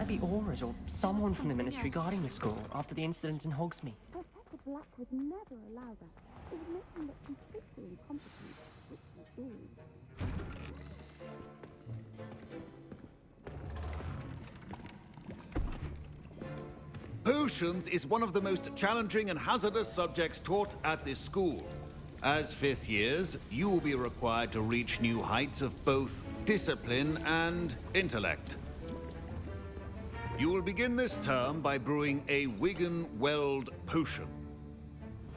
be Aurors or someone from the Ministry guarding the school after the incident in Hogsmeade. Professor Black would never allow that. It would make him look completely incompetent, which he is. Potions is one of the most challenging and hazardous subjects taught at this school. As fifth years, you will be required to reach new heights of both discipline and intellect. You will begin this term by brewing a Wiggenweld potion.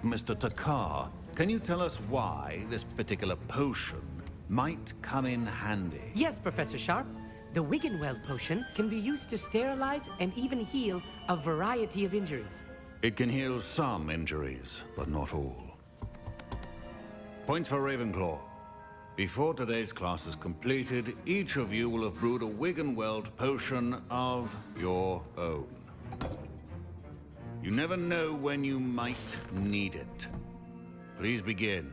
Mr. Takar, can you tell us why this particular potion might come in handy? Yes, Professor Sharp. The Wiggenweld potion can be used to sterilize and even heal a variety of injuries. It can heal some injuries, but not all. Points for Ravenclaw. Before today's class is completed, each of you will have brewed a Wiggenweld potion of your own. You never know when you might need it. Please begin.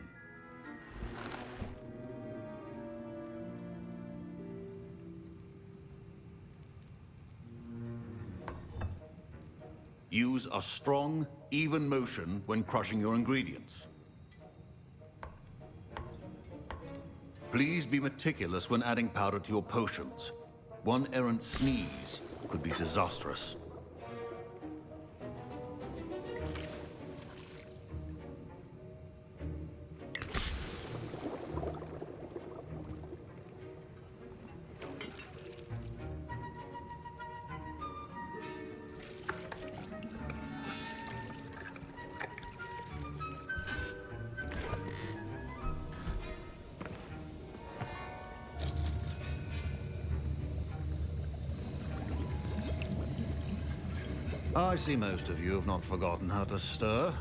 Use a strong, even motion when crushing your ingredients. Please be meticulous when adding powder to your potions. One errant sneeze could be disastrous. I see most of you have not forgotten how to stir.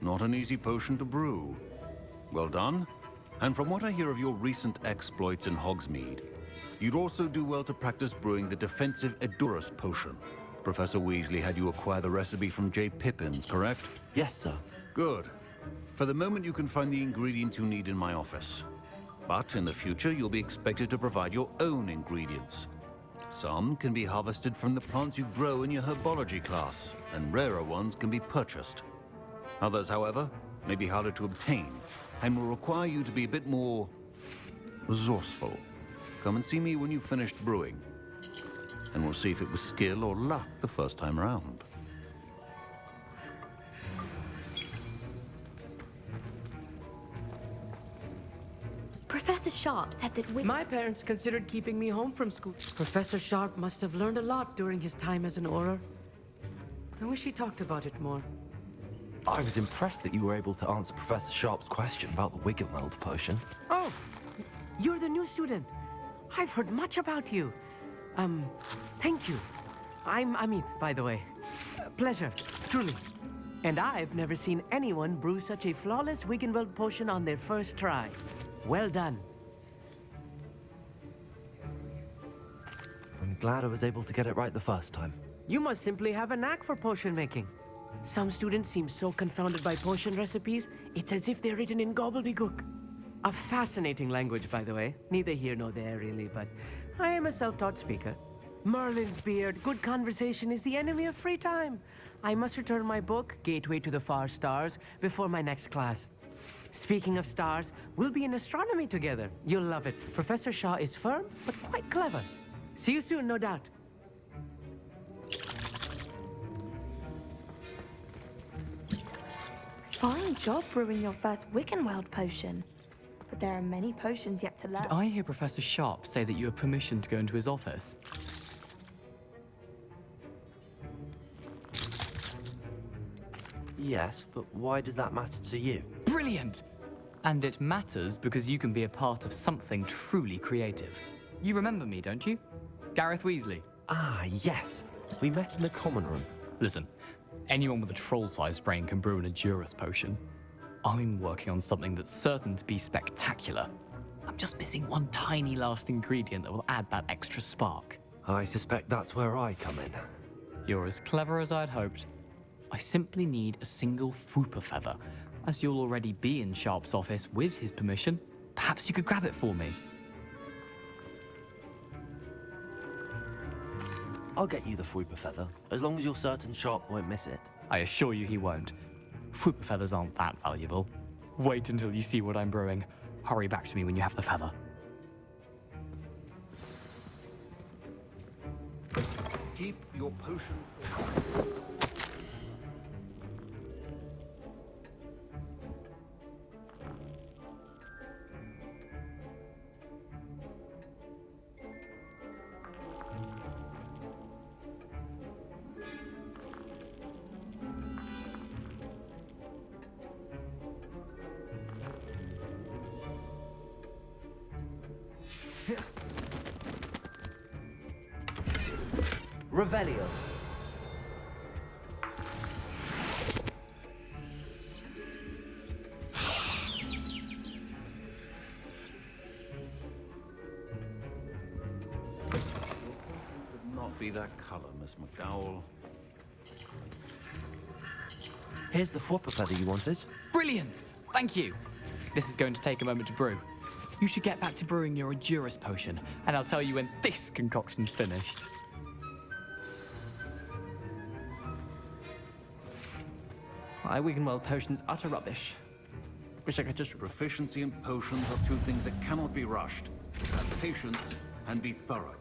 Not an easy potion to brew. Well done. And from what I hear of your recent exploits in Hogsmeade, you'd also do well to practice brewing the defensive Edurus potion. Professor Weasley had you acquire the recipe from J. Pippins, correct? Yes, sir. Good. For the moment, you can find the ingredients you need in my office. But in the future, you'll be expected to provide your own ingredients. Some can be harvested from the plants you grow in your herbology class, and rarer ones can be purchased. Others, however, may be harder to obtain, and will require you to be a bit more resourceful. Come and see me when you've finished brewing, and we'll see if it was skill or luck the first time round. Professor Sharp said that we... My parents considered keeping me home from school. Professor Sharp must have learned a lot during his time as an Auror. I wish he talked about it more. I was impressed that you were able to answer Professor Sharp's question about the Wiggenweld potion. Oh, you're the new student. I've heard much about you. Thank you. I'm Amit, by the way. Pleasure, truly. And I've never seen anyone brew such a flawless Wiggenweld potion on their first try. Well done. I'm glad I was able to get it right the first time. You must simply have a knack for potion making. Some students seem so confounded by potion recipes, it's as if they're written in gobbledygook. A fascinating language, by the way. Neither here nor there, really, but I am a self-taught speaker. Merlin's beard, good conversation is the enemy of free time. I must return my book, Gateway to the Far Stars, before my next class. Speaking of stars, we'll be in astronomy together. You'll love it. Professor Shaw is firm, but quite clever. See you soon, no doubt. Fine job brewing your first Wiggenweld potion. But there are many potions yet to learn. Did I hear Professor Sharp say that you have permission to go into his office? Yes, but why does that matter to you? Brilliant! And it matters because you can be a part of something truly creative. You remember me, don't you? Gareth Weasley. Ah, yes. We met in the common room. Listen, anyone with a troll-sized brain can brew an Edurus potion. I'm working on something that's certain to be spectacular. I'm just missing one tiny last ingredient that will add that extra spark. I suspect that's where I come in. You're as clever as I'd hoped. I simply need a single Fwooper feather, as you'll already be in Sharp's office with his permission. Perhaps you could grab it for me. I'll get you the Fruiper Feather, as long as you're certain Sharp won't miss it. I assure you he won't. Fruit feathers aren't that valuable. Wait until you see what I'm brewing. Hurry back to me when you have the feather. Keep your potion. Revelio. Should not be that color, Miss McDowell. Here's the Fruiper Feather you wanted. Brilliant! Thank you! This is going to take a moment to brew. You should get back to brewing your Edurus potion, and I'll tell you when this concoction's finished. My Wiggenweld potion's utter rubbish. Wish I could just... Proficiency in potions are two things that cannot be rushed. Have patience and be thorough.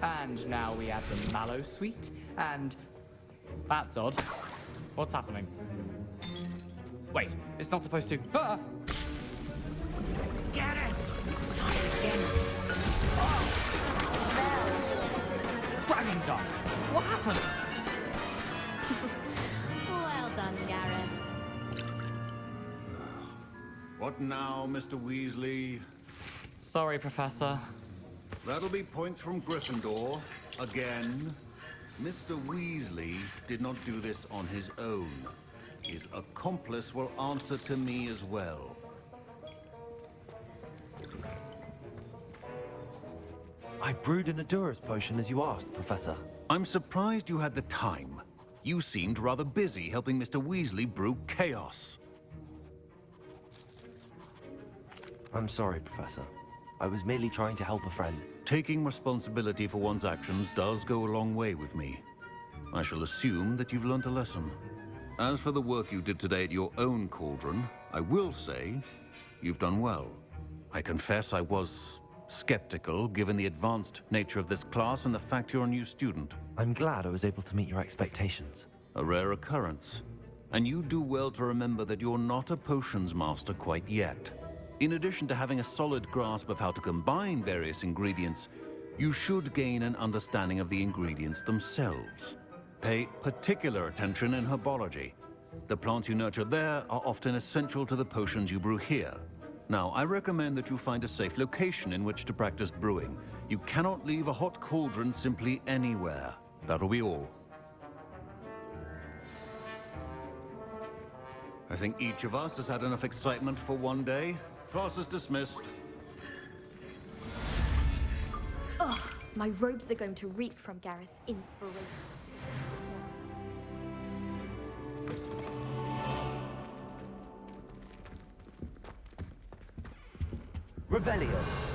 And now we add the mallow sweet, and... That's odd. What's happening? Wait, it's not supposed to... Ah! Get it! Dragon Dog! What happened? Well done, Gareth. What now, Mr. Weasley? Sorry, Professor. That'll be points from Gryffindor. Again. Mr. Weasley did not do this on his own. His accomplice will answer to me as well. I brewed an Edurus potion as you asked, Professor. I'm surprised you had the time. You seemed rather busy helping Mr. Weasley brew chaos. I'm sorry, Professor. I was merely trying to help a friend. Taking responsibility for one's actions does go a long way with me. I shall assume that you've learnt a lesson. As for the work you did today at your own cauldron, I will say you've done well. I confess I was skeptical, given the advanced nature of this class and the fact you're a new student. I'm glad I was able to meet your expectations. A rare occurrence. And you do well to remember that you're not a potions master quite yet. In addition to having a solid grasp of how to combine various ingredients, you should gain an understanding of the ingredients themselves. Pay particular attention in herbology. The plants you nurture there are often essential to the potions you brew here. Now, I recommend that you find a safe location in which to practice brewing. You cannot leave a hot cauldron simply anywhere. That'll be all. I think each of us has had enough excitement for one day. Class is dismissed. Ugh, my robes are going to reek from Gareth's inspiration. Revelio.